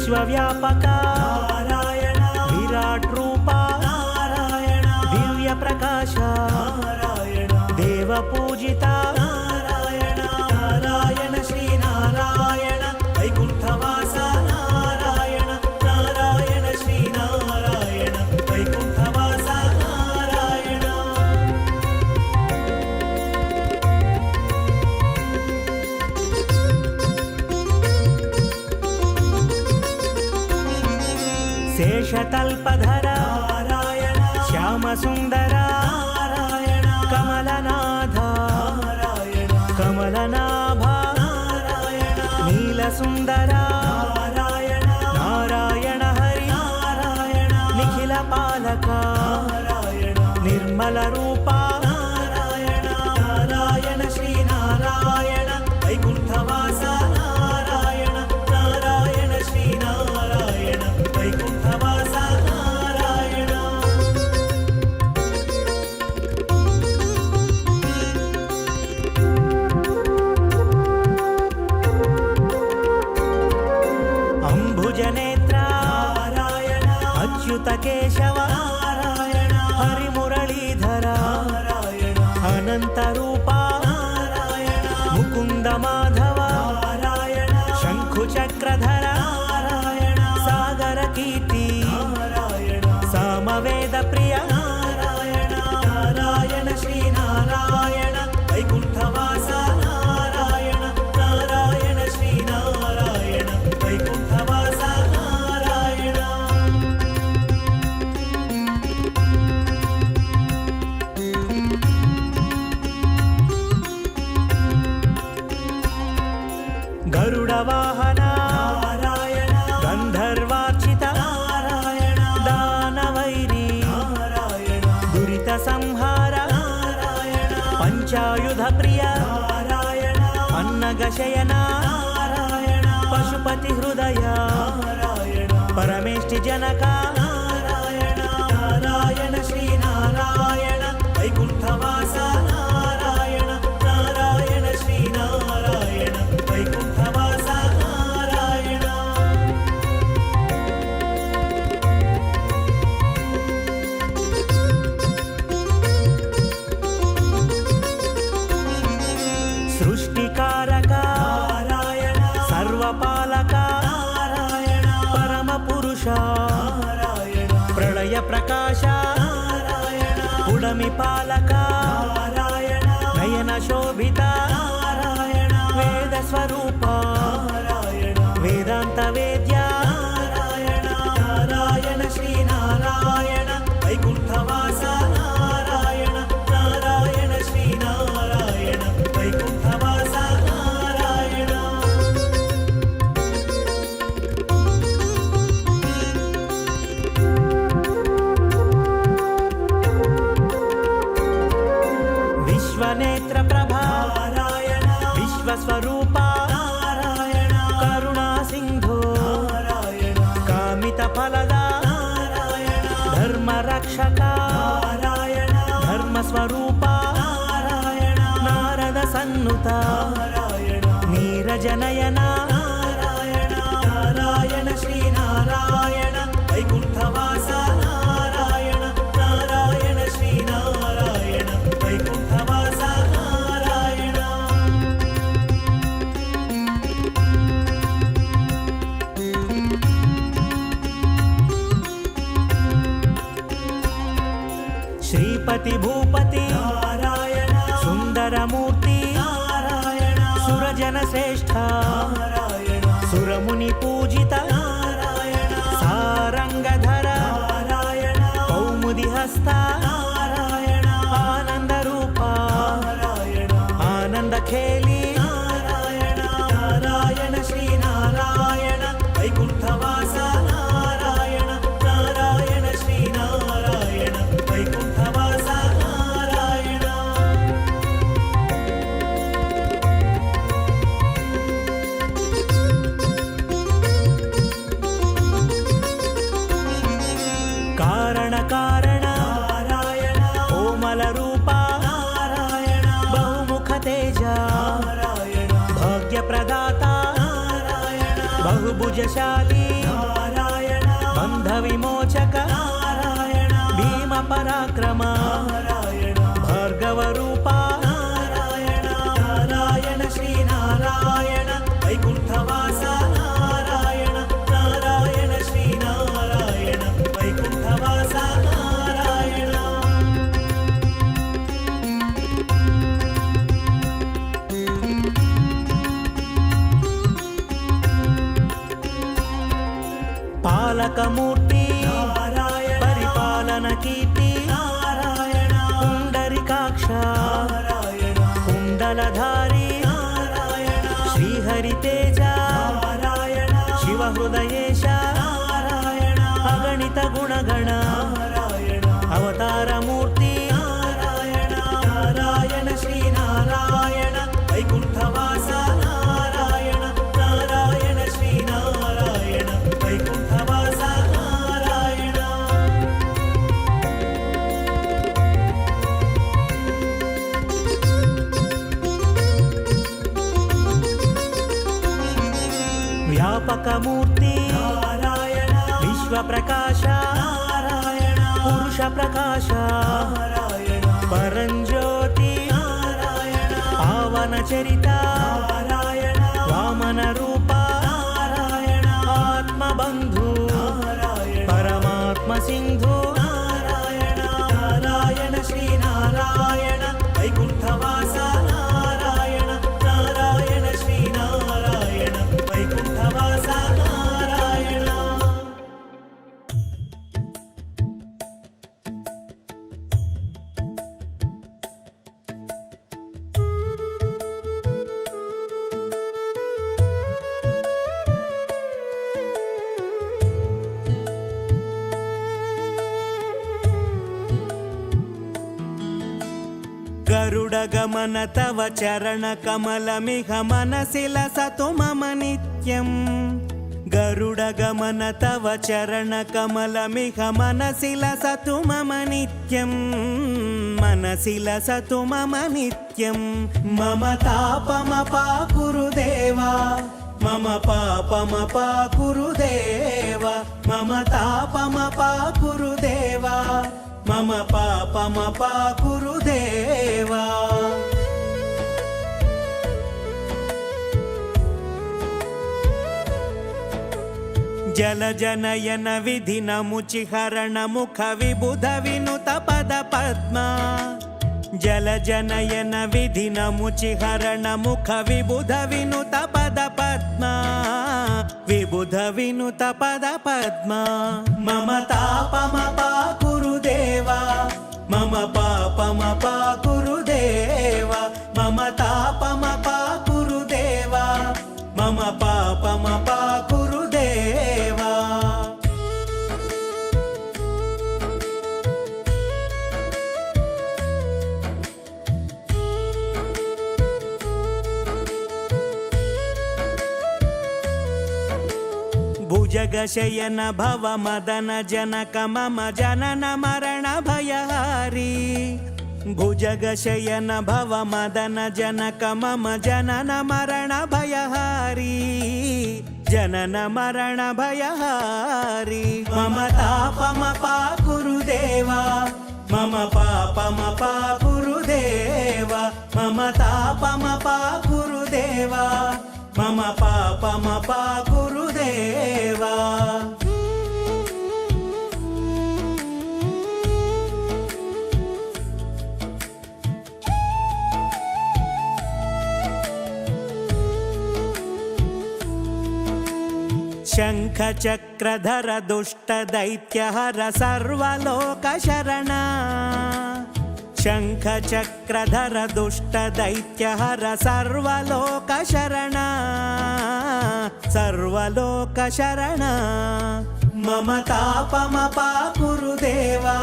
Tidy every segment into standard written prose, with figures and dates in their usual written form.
విశ్వవ్యాపక నారాయణ విరాట్ రూప నారాయణ దివ్య ప్రకాశ నారాయణ దేవ పూజిత నారాయణ నారాయణ శ్రీ నారాయణ వైకుంఠవాస నారాయణ నారాయణ శ్రీ నారాయణ వైకుంఠవాస నారాయణ. శేషతల్పధర నారాయణ శ్యామసుందర నారాయణ కమలనాథ నారాయణ కమలనాభ నారాయణ నీలసుందర నారాయణ నారాయణ హరి నారాయణ నిఖిల పాలక నారాయణ నిర్మల రూప నారాయణ నారాయణ శ్రీ నారాయణ వైకుంఠవాస నారాయణ నారాయణ శ్రీ నారాయణ వైకుంఠవాస నారాయణ. అంబుజనేత్ర నారాయణ అచ్యుత కేశవ నారాయణ హరిమురళీధర నారాయణ అనంత రూప నారాయణ ముకుంద మాధవ నారాయణ శంఖు చక్రధర నారాయణ సాగర కీర్తి నారాయణ సామవేద ప్రియ నారాయణ నారాయణ శ్రీ నారాయణ వైకుంఠవాస నారాయణ నారాయణ శ్రీ నారాయణ వైకుంఠవాస నారాయణ. గరుడ వాహన నారాయణ గంధర్వార్చిత నారాయణ దానవైరి నారాయణ దురిత సంహార నారాయణ పంచాయుధ ప్రియ నారాయణ అన్నగశయన నారాయణ పశుపతి హృదయ నారాయణ పరమేష్టి జనక నారాయణ నారాయణ శ్రీ నారాయణ వైకుంఠవాస నారాయణ నారాయణ శ్రీ నారాయణ వైకుంఠవాస నారాయణ. సృష్టికారక నారాయణ సర్వపాలక నారాయణ పరమ పురుష నారాయణ ప్రళయ ప్రకాశ నారాయణ పుడమి పాలక నారాయణ నయన శోభిత నారాయణ వేద స్వరూప నారాయణ వేదాంత వేద్య నారాయణ నారాయణ శ్రీ నారాయణ వైకుంఠవాస నారాయణ నారాయణ శ్రీ నారాయణ వైకుంఠవాస నారాయణ. విశ్వనేత్ర ప్రభా నారాయణ విశ్వస్వరూప నారాయణ కరుణా సింధు నారాయణ కామిత ఫలద నారాయణ ధర్మ రక్షక నారాయణ ధర్మ స్వరూప నారాయణ నారద సన్నుత నారాయణ నీరజనయన నారాయణ నారాయణ శ్రీ నారాయణ వైకుంఠవాస నారాయణ నారాయణ శ్రీ నారాయణ వైకుంఠవాస నారాయణ. శ్రీపతి భూపతి నారాయణ సుందరమూర్తి నారాయణ సురజన శ్రేష్ఠ నారాయణ సురముని పూజిత నారాయణ సారంగధర నారాయణ కౌముది హస్త నారాయణ ఆనంద రూప నారాయణ ఆనంద ఖేలి నారాయణ నారాయణ శ్రీ నారాయణ వైకుంఠవాస నారాయణ నారాయణ శ్రీ నారాయణ వైకుంఠవాస నారాయణ. కారణ కారణ నారాయణ కోమల రూప నారాయణ బహుముఖ తేజ నారాయణ భాగ్య ప్రదాత నారాయణ బహుభుజశాలి పరాక్రమ నారాయణ భార్గవ రూప నారాయణ నారాయణ శ్రీ నారాయణ వైకుంఠవాస నారాయణ నారాయణ శ్రీ నారాయణ వైకుంఠవాస నారాయణ. పాలకమూర్తి నారాయణ పరిపాలన కీర్తి నారాయణ పుండరీకాక్ష నారాయణ కుండలధారి నారాయణ శ్రీహరితేజ నారాయణ శివహృదయేశ నారాయణ అగణిత గుణగణ నారాయణ అవతారమూర్తి నారాయణ నారాయణ శ్రీ నారాయణ వైకుంఠవాస నారాయణ నారాయణ శ్రీ నారాయణ వైకుంఠవాస నారాయణ. వ్యాపకమూర్తి నారాయణ విశ్వప్రకాశ నారాయణ పురుష ప్రకాశ నారాయణ పరంజ్యోతి నారాయణ పావన చరిత నారాయణ వామన రూప నారాయణ ఆత్మబంధు నారాయణ పరమాత్మ సింధు నారాయణ నారాయణ శ్రీ నారాయణ వైకుంఠవాస నారాయణ నారాయణ శ్రీ నారాయణ వైకుంఠవాస నారాయణ. గరుడగమన తవ చరణ కమలమిహ మనసి లసతు మమ నిత్యం గరుడగమన తవ చరణ కమలమిహ మనసి లసతు మమ నిత్యం మనసి లసతు మమ నిత్యం మమ తాపమపాకురు దేవా మమ పాపమపాకురు దేవా మమ తాపమపాకురు దేవా మమ పాపమపాకురు దేవా. జలజనయన విధిన ముచిహరణ ముఖ విబుధ వినుత పద పద్మ జలజనయన విధిన ముచిహరణ ముఖ విబుధ వినుత పద పద్మ విబుధ వినుత పద పద్మ మమ తాపమపాకురు దేవా మమ పాపమపాకురు దేవా మమ తాపమపాకురు దేవా మమ పాపమపాకురు దేవా. భుజగశయన భవ మదన జనక మమ జనన మరణ భయహారి భుజగశయన భవ మదన జనక మమ జనన మరణ భయహారి జనన మరణ భయహారి మమ తాపమపాకురు దేవా మమ పాపమపాకురు దేవా మమ తాపమపాకురు దేవా మమ పాపమపాకురు దేవా. శంఖ చక్రధర దుష్ట దైత్యహర సర్వలోక శరణ శంఖ చక్రధర దుష్ట దైత్యహర సర్వలోక శరణ సర్వలోక శరణ మమ తాపమపాకురు దేవా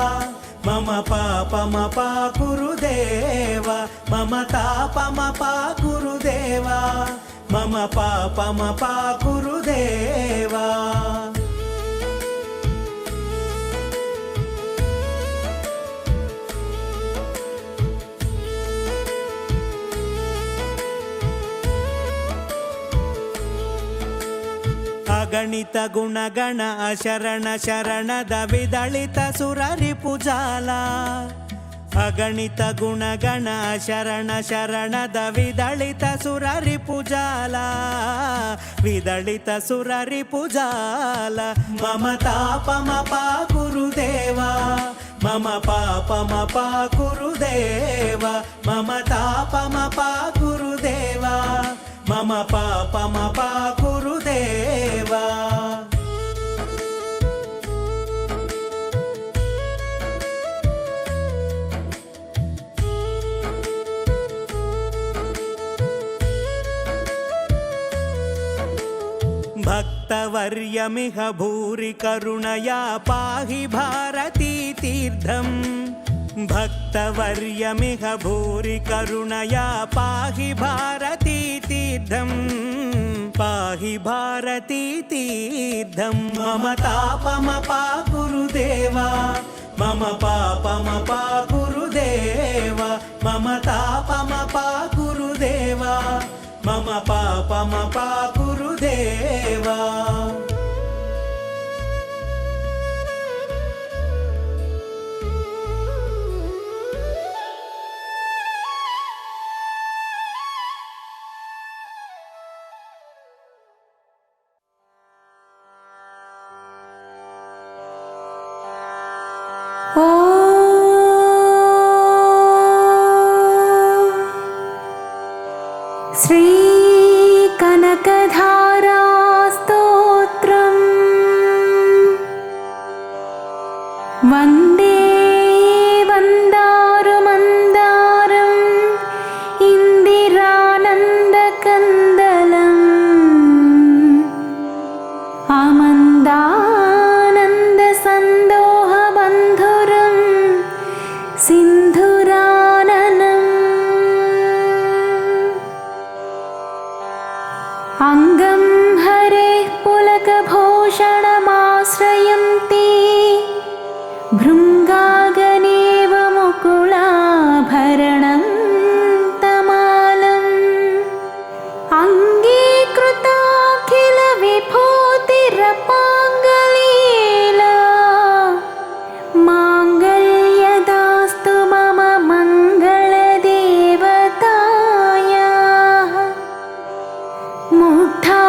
మమ పాపమపాకురు దేవా మమ తాపమపాకురు దేవా మమ పాపమపాకురు దేవా. ಅಗಣಿತ ಗುಣಗಣ ಅಶರಣ ಶರಣದ ವಿದಳಿತ ಸುರರಿಪುಜಾಲ ಅಗಣಿತ ಗುಣಗಣ ಶರಣ ಶರಣದ ವಿದಳಿತ ಸುರರಿಪುಜಾಲ ವಿದಳಿತ ಸುರರಿಪುಜಾಲ ಮಮ ತಾಪಮಪ ಗುರುದೇವ ಮಮ ಪಾಪಮಪ ಗುರುದೇವ ಮಮ ತಾಪಮಪ ಗುರುದೇವ ಮಮ ಪಾಪಮಪ ಗುರುದೇವ ಭಕ್ತವರ್ಯಮಿಹ ಭೂರಿ ಕರುಣಯಾ ಪಾಹಿ ಭಾರತೀ ತೀರ್ಥಂ ಭಕ್ತವರ್ಯಮಿಹ ಭೂರಿ ಕರುಣಯಾ ಪಾಹಿ ಭಾರತೀ ತೀರ್ಥಂ ಪಾಹಿ ಭಾರತೀ ತೀರ್ಥಂ ಮಮ ತಾಪಮಪ ಗುರುದೇವ ಮಮ ಪಾಪಮಪ ಗುರುದೇವ ಮಮ ತಾಪಮಪ ಗುರುದೇವ ಮಮ ಪಾಪಮಪ ಗುರುದೇವ ಶ್ರೀ ಕನಕಧಾರಾ ಸ್ತೋತ್ರಂ ವಂದೇ ವಂದಾರು ಮಂದಾರಂ ಇಂದಿರಾನಂದಕಂದಲಂ ಆಮಂದಾನಂದ ಸಂದೋಹ ಬಂಧುರಂ ಸಿಂಧುರಾನನಂ अंगं हरेः पुलकभूषणमाश्रयन्ति भृङ्गागनेव मुकुलाभरणं तमालम् अङ्गीकृताखिलविभूतिरपाङ्गलीला माङ्गल्यदास्तु मम मङ्गलदेवतायाः मुग्धा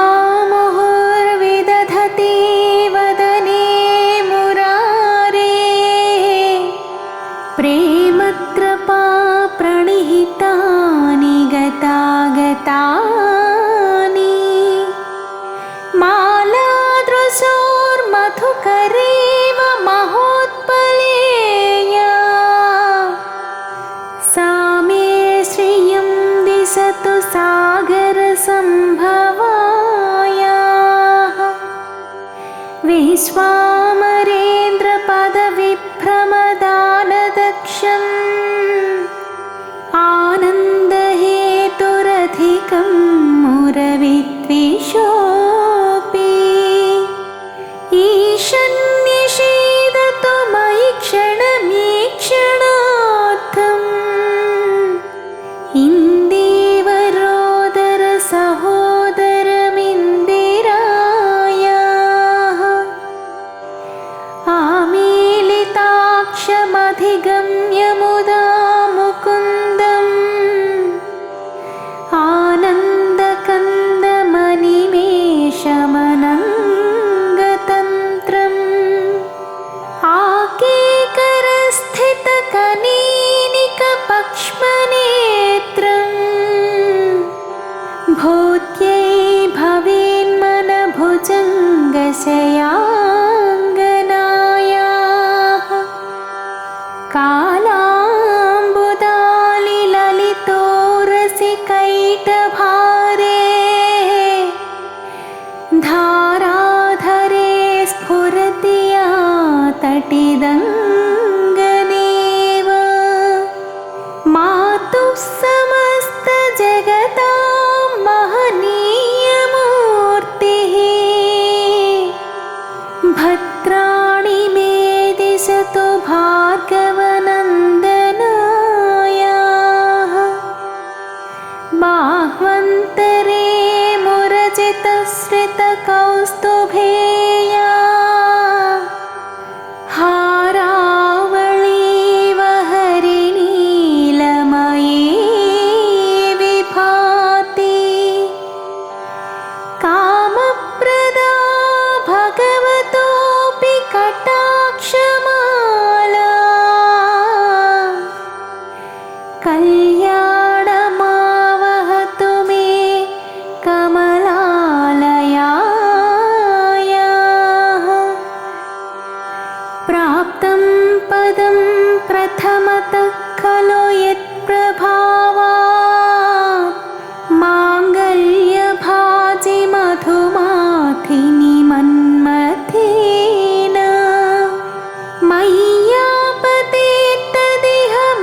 मुहुर्विदधति वदने मुरारे प्रेमकृपा प्रणिहितानि गतागतानि मालादृशोर्मधुकरेव महोत्पलेया सा मे श्रियं दिशतु सागरसम्भवायाः विश्वामरेन्द्रपदविभ्रमदानदक्षम् आनन्दहेतुरधिकं मुरविद्विषोऽपि ईशन्निषेदतु मयि क्षणमीक्षणार्थम् इन्दीवरोदर सहोदरमिन्दिरायाः आमीलिताक्षमधिगम्य मुदा मुकुन्दम् आनन्दकन्दमनिमेषमनङ्गतन्त्रम् आकेकरस्थितकनीनिकपक्ष्मनेत्रम् भूत्यै भवेन्मनभुजङ्गशयाङ्गनायाः कालाम्बुदालिललितोरसिकैटभारे धाराधरे स्फुरति या तटिदङ्गनेव मातुः समस्तजगतां महनीयमूर्तिः भद्राणि मे दिशतु भार्गवनन्दनायाः बाह्वन्तरे मुरजितश्रितकौस्तुभे प्रथमतः खलु यत्प्रभावात् माङ्गल्यभाजि मधुमाथिनि मन्मथेन मय्यापतेत्तदिह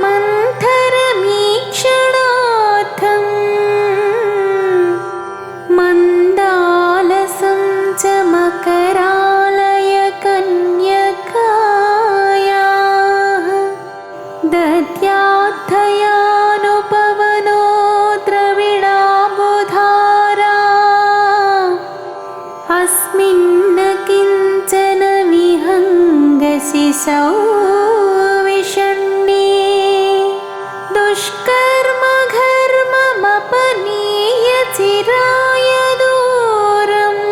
मन्थरमीक्षणार्थम् मन्दालसं च मकरालयकन्यकायाः दद्याद्धयानुपवनो द्रविडाम्बुधारा अस्मिन् किञ्चन विहङ्गशिशौ विषण्णे दुष्कर्मघर्ममपनीय चिराय दूरम्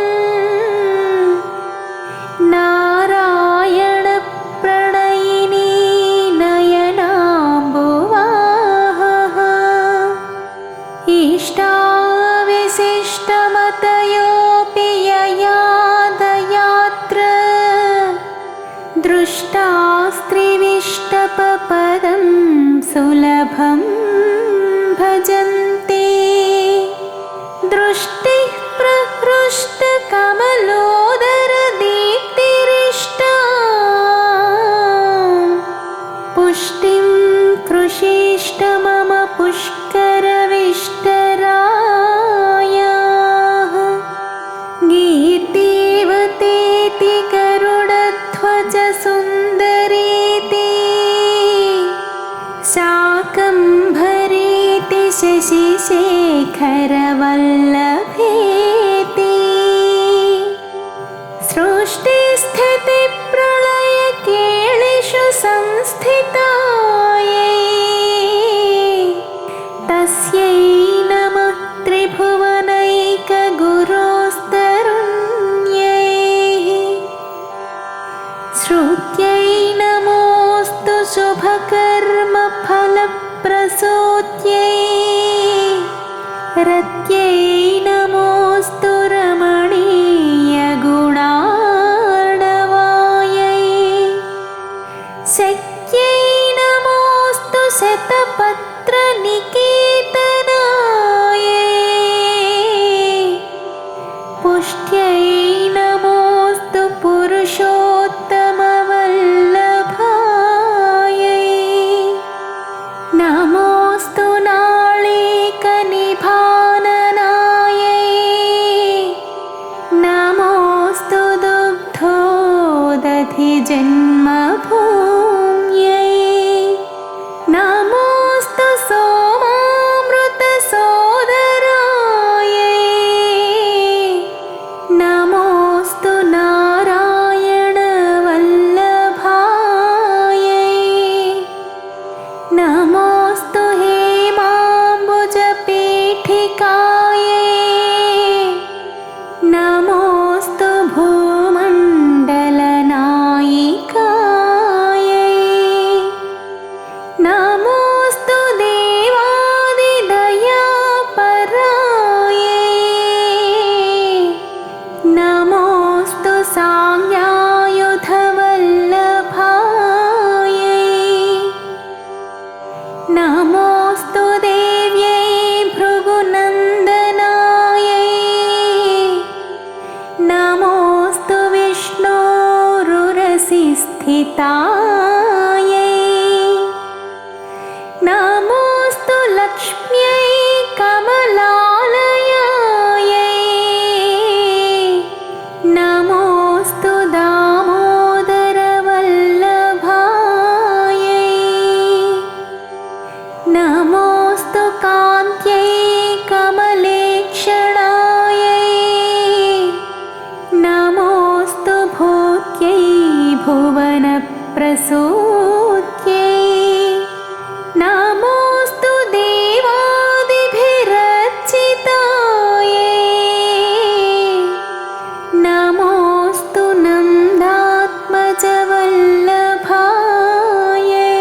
नारायणप्रणयिनी नयनाम्बुवाहः इष्टाविशिष्टमतयोऽपि ययादयात्र दृष्टास्त्रिविष्टपपदं सुलभं भजन्ते दृष्टिः प्रहृष्टकमलोदरदीप्तिरिष्टा पुष्टिं कृषिष्ट मम पुष्करविष्टरायाः गीर्देवतेति गरुडध्वज सुन्दरीति शाकम्भरीति शशिशेखरवल्लभेति सृष्टिस्थितिप्रलयकेलिषु संस्थितायै तस्यै नमः त्रिभुवनैकगुरोस्तरुण्यै श्रुत्यै नमोऽस्तु शुभकर्मफलप्रसूत्यै रत्यै नमोऽस्तु रमणीयगुणार्णवायै शक्यै नमोऽस्तु शतपत्रनिकेतनायै पुष्ट्यै नमोऽस्तु पुरुषोत्तमवल्लभायै नमोऽस्तु नाळीकनिभाननायै नमोऽस्तु दुग्धोदधिजन्मभूम्यै नमोऽस्तु सोमामृतसोदरायै नमोऽस्तु नारायणवल्लभायै नमोऽस्तु हेमाम्बुजपीठिकायै नमोऽस्तु भूमण्डलनायिकायै नमोऽस्तु देवादिदयापरायै नमोऽस्तु साङ्गायुधवल्लभायै नमोऽस्तु देव्यै भृगुनन्दनायै नमोऽस्तु विष्णोरुरसि स्थितायै नमोऽस्तु लक्ष्म्यै कमलालयायै नमोऽस्तु दामोदरवल्लभायै नमोऽस्तु कान्त्यै कमलेक्षणायै नमोऽस्तु भूत्यै भुवनप्रसूत्यै नमोऽस्तु देवादिभिरर्चितायै नमोऽस्तु नन्दात्मजवल्लभायै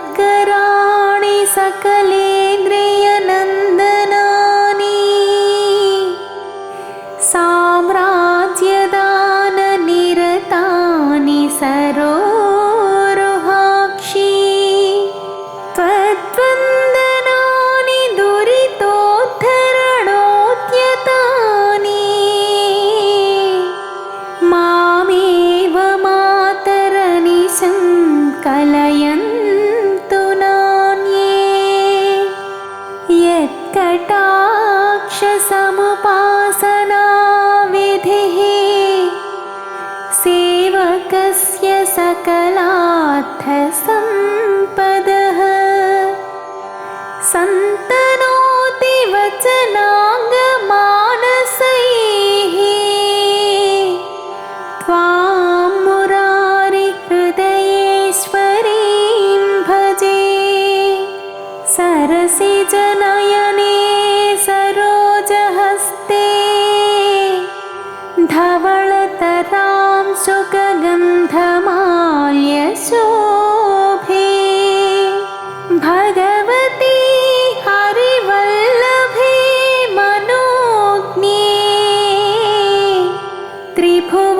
सम्पत्कराणि सकलेन्द्रियनन्दनानि साम्राज्यदाननिरतानि सेवकस्य सकलार्थसम्पदः सन्तनोति वचनाङ्गमानसैः त्वां मुरारिहृदयेश्वरीं भजे सरसिजनयने सरोजहस्ते धवलतरां शुकगन्धमाल्यशोभे भगवती हरिवल्लभे मनोज्ञे त्रिभुवनभूतिकरि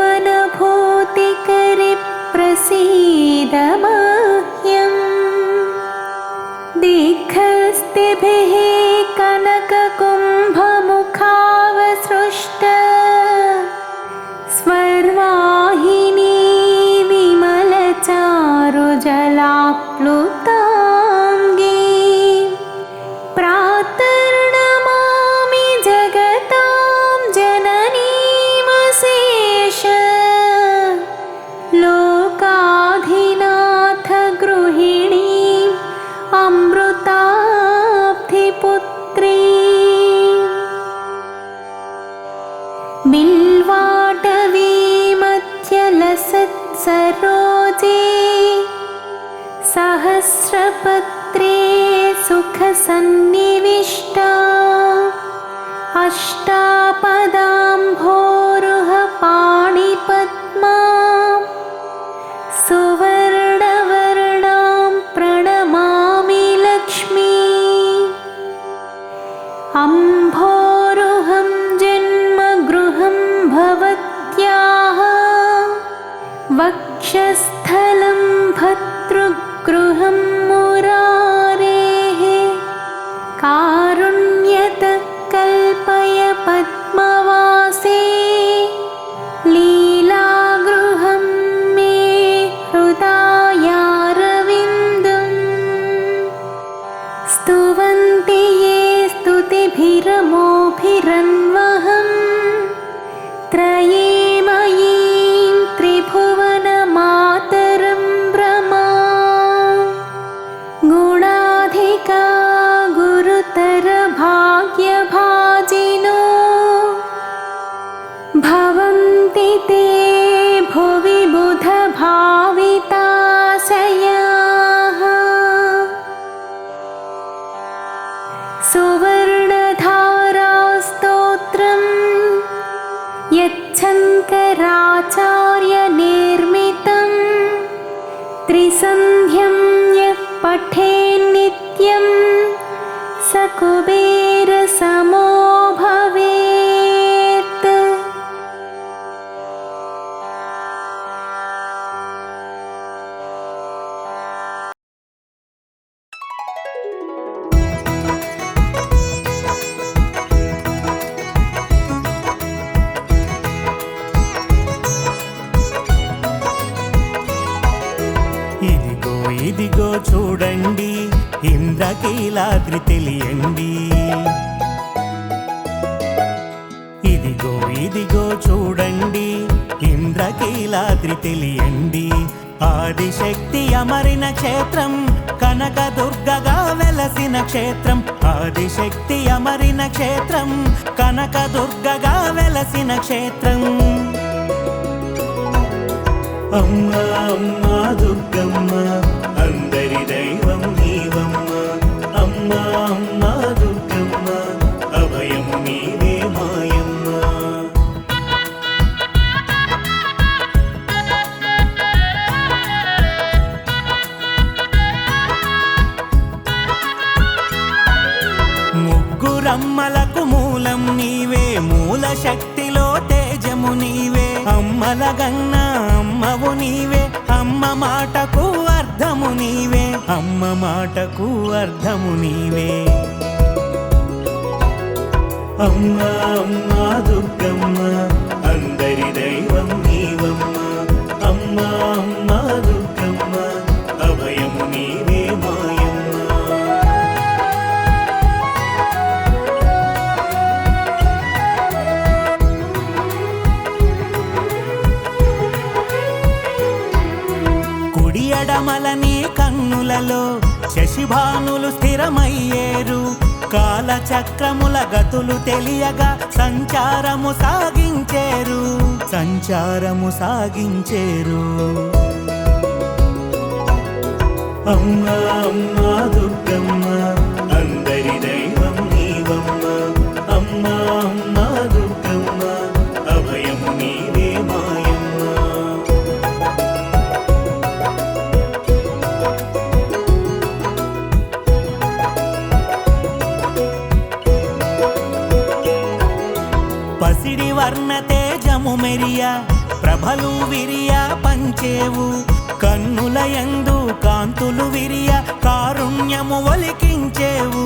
प्रसीद मह्यम् दीर्घस्तिभिः कनककुम्भमुखावसृष्ट स्वर्वाहिनी विमलचारुजलाप्लुताङ्गी प्रातर्नमामि जगतां जननीमशेष लोकाधिनाथ गृहिणीम् अमृताब्धिपुत्री बिल्वाटवीमध्यलसत्सरोजे सहस्रपत्रे सुखसन्निविष्टा अष्टापदाम्भोरुहपाणिपद्मा सुवर्णवर्णां प्रणमामि लक्ष्मी अम्भोरुहं जन्मगृहं भवत्याः वक्षस्थलं भर्तृगृहं मुरारेः कारुण्यतः कल्पय पद्मवासे लीलागृहं मे हृदयारविन्दम् स्तुवन्ति ये स्तुतिभिरमोभिरन्वहं त्रयीमयीं त्रिभुवनमातरं ब्रमा गुणाधिका गुरुतरभाग्यभाजिनो भवन्ति ते भुवि बुधभाविताशयाः सुवर्णधारास्तोत्रं यच्छङ्कराचार्यनिर्मितं त्रिसन्ध्यं यः पठेन्नित्यं स कुबेरसमो भवेत्। ఇదిగో ఇదిగో చూడండి ఇంద్రకీలాద్రి తెలియండి ఇదిగో ఇదిగో చూడండి ఇంద్రకీలాద్రి తెలియండి ఆదిశక్తి అమరిన క్షేత్రం కనకదుర్గగా వెలసిన క్షేత్రం ఆదిశక్తి అమరిన క్షేత్రం కనకదుర్గగా వెలసిన క్షేత్రం అమ్మా అమ్మా దుర్గమ్మ అందరి దైవం నీవమ్మ అమ్మా అమ్మా దుర్గమ్మ అభయము నీవే మాయమ్మ ముగ్గురమ్మలకు మూలం నీవే మూల శక్తిలో తేజము నీవే అమ్మల గన్న అమ్మవు నీవే అమ్మ మాటకు అర్థము నీవే అమ్మ మాటకు అర్థము నీవే అమ్మా అమ్మా దుర్గమ్మ అందరి దైవం నీవమ్మ అమ్మా అమ్మా దుర్గమ్మ అభయము నీవే మాయమ్మ కమల నీ కన్నులలో శశిభానులు స్థిరమయ్యేరు కాలచక్రముల గతులు తెలియగా సంచారము సాగించేరు అమ్మా అమ్మా దుర్గమ్మ అందరి దైవం నీవమ్మ అమ్మా అమ్మా దుర్గమ్మ అభయము నీవే మాయమ్మ పసిడి వర్ణ తేజము మెరియా ప్రభలు విరియా పంచేవు కన్నుల యందు కాంతులు విరియ కారుణ్యము ఒలికించేవు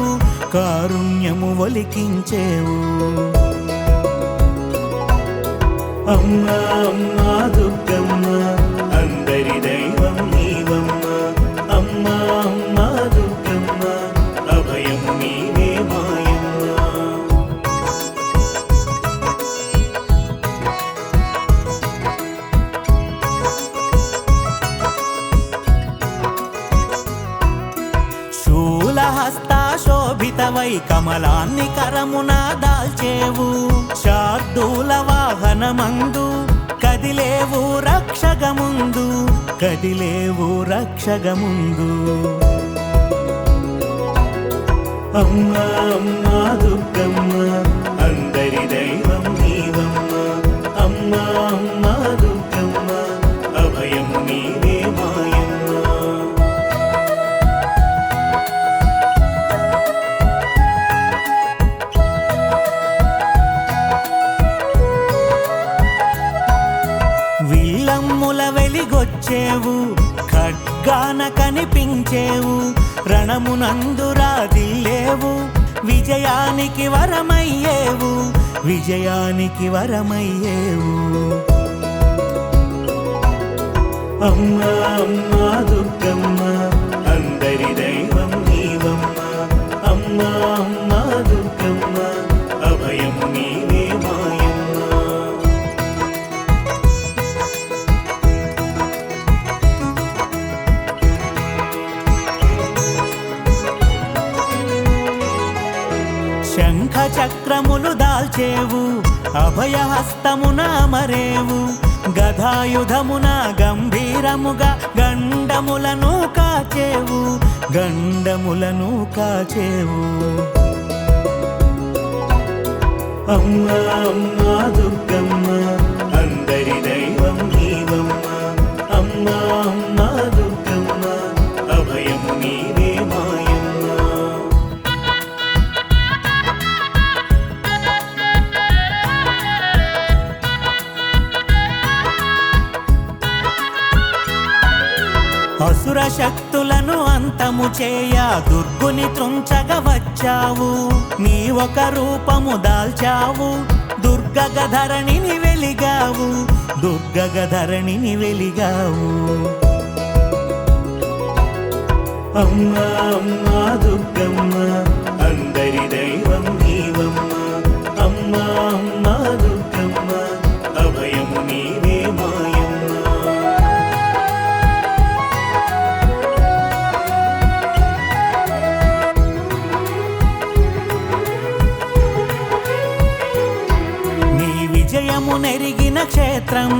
అమ్మా అమ్మా దుర్గమ్మ అందరి దైవం నీవమ్మ అమ్మా అమ్మా దుర్గమ్మ అభయము నీవే మాయమ్మ శూలహస్తా శోభితవై కమలాన్ని కరమున దాల్చేవు శార్దూల వాహనమందు కదిలేవు రక్షగముందు అమ్మా అమ్మా దుర్గమ్మ అందరి దైవం నీవమ్మ అమ్మా అమ్మా దుర్గమ్మ అభయము నీవే మాయమ్మ విల్లమ్ముల వెలిగొచ్చేవు ఖడ్గాన కనిపించేవు రణమునందు రాజిల్లేవు విజయానికి వరమయ్యేవు అమ్మా అమ్మా దుర్గమ్మ అందరి దైవం నీవమ్మ అమ్మా అమ్మా దుర్గమ్మ అభయము నీవే మాయమ్మ శంఖ చక్రములు దాల్చేవు అభయహస్తమున అమరేవు గదాయుధమున గంభీరముగా గండములను కాచేవు అమ్మా అమ్మా దుర్గమ్మ అందరి దైవం నీవమ్మ అమ్మా అమ్మా దుర్గమ్మ అభయము నీవే మాయమ్మ అసుర శక్తులను అంతము చేయ దుర్గుని త్రుంచగా వచ్చావు నీ ఒక రూపము దాల్చావు దుర్గగధరణిని వెలిగావు అమ్మా అమ్మా దుర్గమ్మ అందరి దైవం నీవమ్మ అమ్మా అమ్మా దుర్గమ్మ అభయము నీవే మాయమ్మ విజయము నెరిగిన క్షేత్రం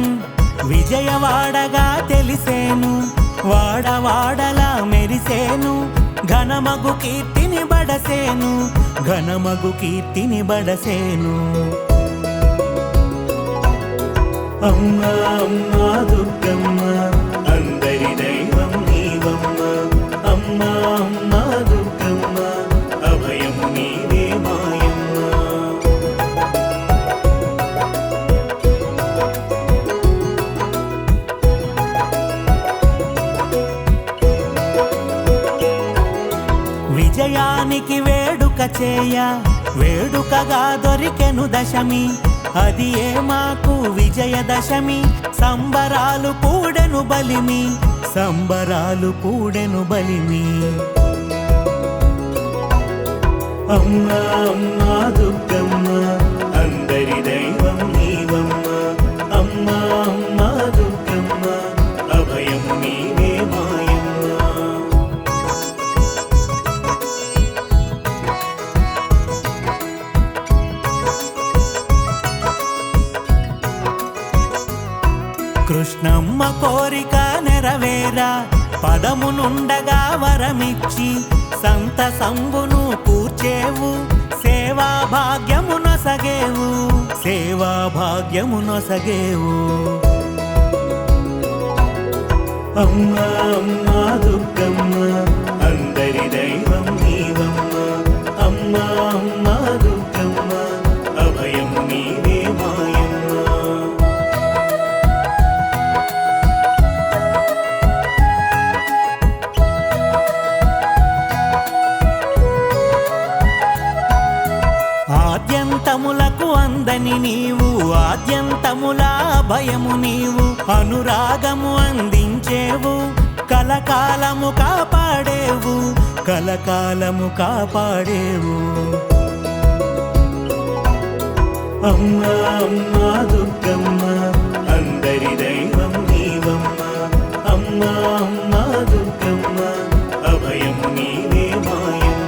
విజయవాడగా తెలిసేను వాడవాడలా మెరిసేను ఘనమగు కీర్తిని బడసేను అమ్మా అమ్మా దుర్గమ్మ అందరి దైవం నీవమ్మ అమ్మా అమ్మా దుర్గమ్మ అభయము నీవే మాయమ్మ విజయానికి వేడుక చేయ వేడుకగా దొరికెను దశమి అది ఏ మాకు విజయదశమి సంబరాలు పూడెను బలిమి అమ్మా అమ్మా దుర్గమ్మ అందరి దైవం నీవమ్మ అమ్మా అమ్మా దుర్గమ్మ అభయము నీవే మాయమ్మ కోరిక నెరవేరా పదమునుండగా వరమిచ్చి సంతసంబును కూర్చేవు సేవా భాగ్యమునొసగేవు సేవా భాగ్యమునొసగేవు అమ్మా అమ్మా దుర్గమ్మ అందరి దైవం నీవమ్మ అమ్మా అమ్మా దుర్గమ్మ అభయం నీవే మాయమ్మ ఆద్యంతములకు అందని నీవు ఆద్యంతముల భయము నీవు అనురాగము అందించేవు కలకాలము కాపాడేవు కలకాలము కాపాడేవు అమ్మా అమ్మా దుర్గమ్మ అందరి దైవం నీవమ్మ అమ్మా అమ్మా దుర్గమ్మ అభయం నీవే మాయమ్మ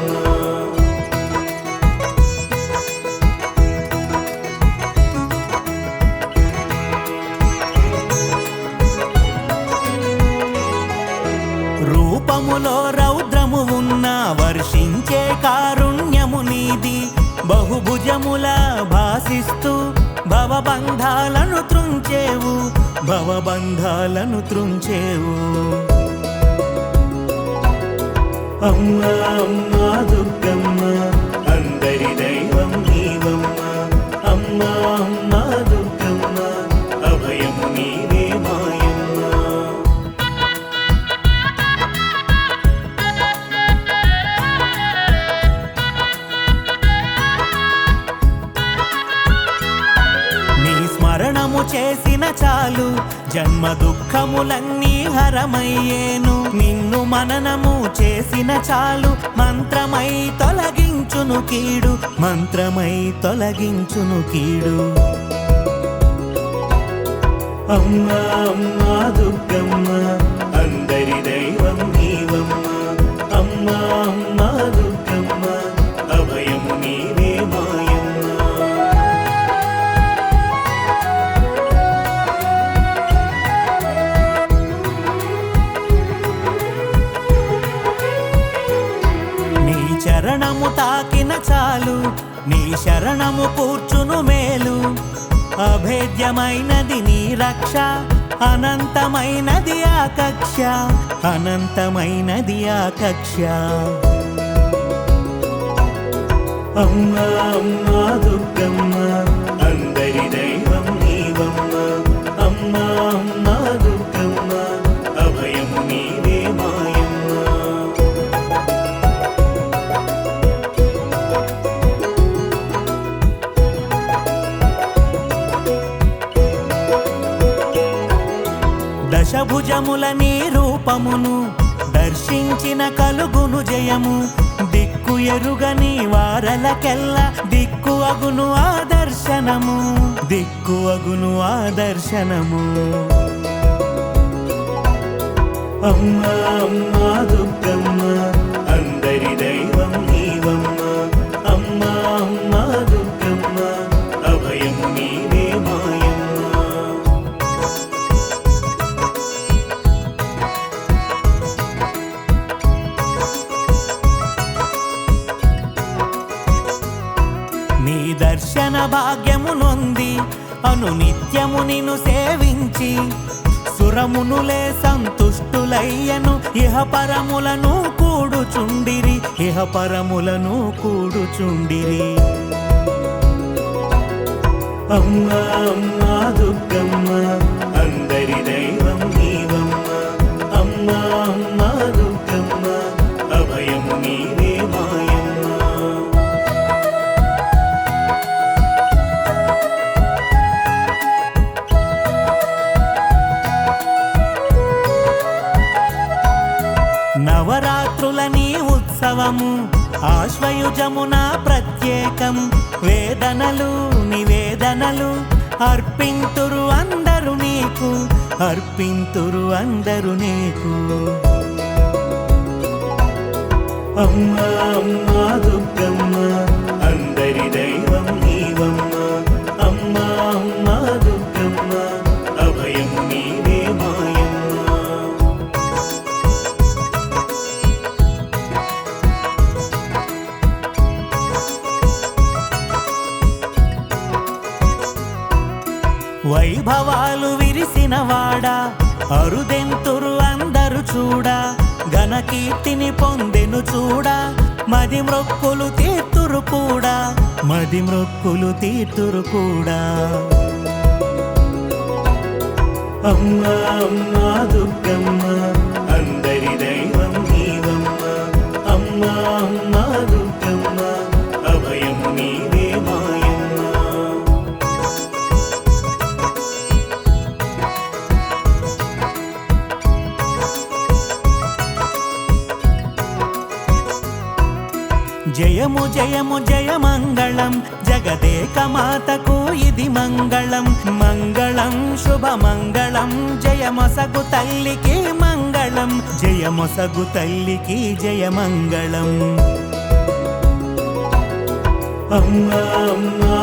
రూపములో రౌద్రము ఉన్న వర్షించే కారుణ్యము నీది బహుభుజముల భాసిస్తూ భవబంధాలను త్రుంచేవు భవబంధాలను త్రుంచేవు అమ్మా అమ్మా దుర్గమ్మ అందరి దైవం నీవమ్మ అమ్మా అమ్మా దుర్గమ్మ అభయం నీవే మాయమ్మ స్మరణము చేసిన చాలు జన్మ దుఃఖములన్నీ హరమయ్యేను నిన్ను మననము చేసిన చాలు మంత్రమై తొలగించును కీడు మంత్రమై తొలగించును కీడు అమ్మా అమ్మా దుర్గమ్మ అందరి దైవం నీవమ్మ అమ్మా అమ్మా దుర్గమ్మ అభయము నీవే మాయమ్మ చరణము తాకిన చాలు నీ శరణము కూర్చును మేలు అభేద్యమైనది నీ రక్ష అనంతమైనది ఆ కక్ష అనంతమైనది ఆ కక్ష అమ్మా అమ్మా దుర్గమ్మ అందరి దైవం నీవమ్మ అమ్మా అమ్మా దుర్గమ్మ అభయం నీవే మాయమ్మ దశభుజముల నీ రూపమును దర్శించిన కలుగును జయము దిక్కు ఎరుగని వారలకెల్ల దిక్కు అగును ఆ దర్శనము దిక్కు అగును ఆ దర్శనము అమ్మా అమ్మా దుర్గమ్మ అందరి దైవం నీవమ్మ అమ్మా అమ్మా దుర్గమ్మ అభయం నీవే మాయమ్మ నీ దర్శన భాగ్యము నొంది అనునిత్యము నిన్ను సేవించి సురమునులే సంతుష్టులయ్యను ఇహపరములను కూడుచుండిరి ఇహపరములను కూడుచుండిరి అమ్మా అమ్మా దుర్గమ్మ అందరి దైవం నీవమ్మ అమ్మా అమ్మా దుర్గమ్మ అభయం నీవే మాయమ్మ నవరాత్రుల నీ ఉత్సవము ఆశ్వయుజమున ప్రత్యేకం వేదనలు నివేదనలు అర్పింతురు అందరు నీకు అర్పింతురు అందరు నీకు అమ్మా అమ్మా దుర్గమ్మ అందరి దైవం నీవమ్మ అమ్మా అమ్మా దుర్గమ్మ అభయం నీవే మాయమ్మ వైభవాలు విరిసినవాడా అరుదెంతురు అందరు చూడా ఘన కీర్తిని పొందెను చూడా మది మ్రొక్కులు తీర్తురు కూడా మది మ్రొక్కులు తీర్తురు కూడా అమ్మా అమ్మా దుర్గమ్మ అందరి దైవం నీవమ్మ అమ్మా అమ్మా దుర్గమ్మ అభయం నీవే మాయమ్మ జయము జయము జయ మంగళం జగదేక మాతకు ఇది మంగళం మంగళం శుభ మంగళం జయమొసగు తల్లికి మంగళం జయమొసగు తల్లికి జయ మంగళం అమ్మా అమ్మా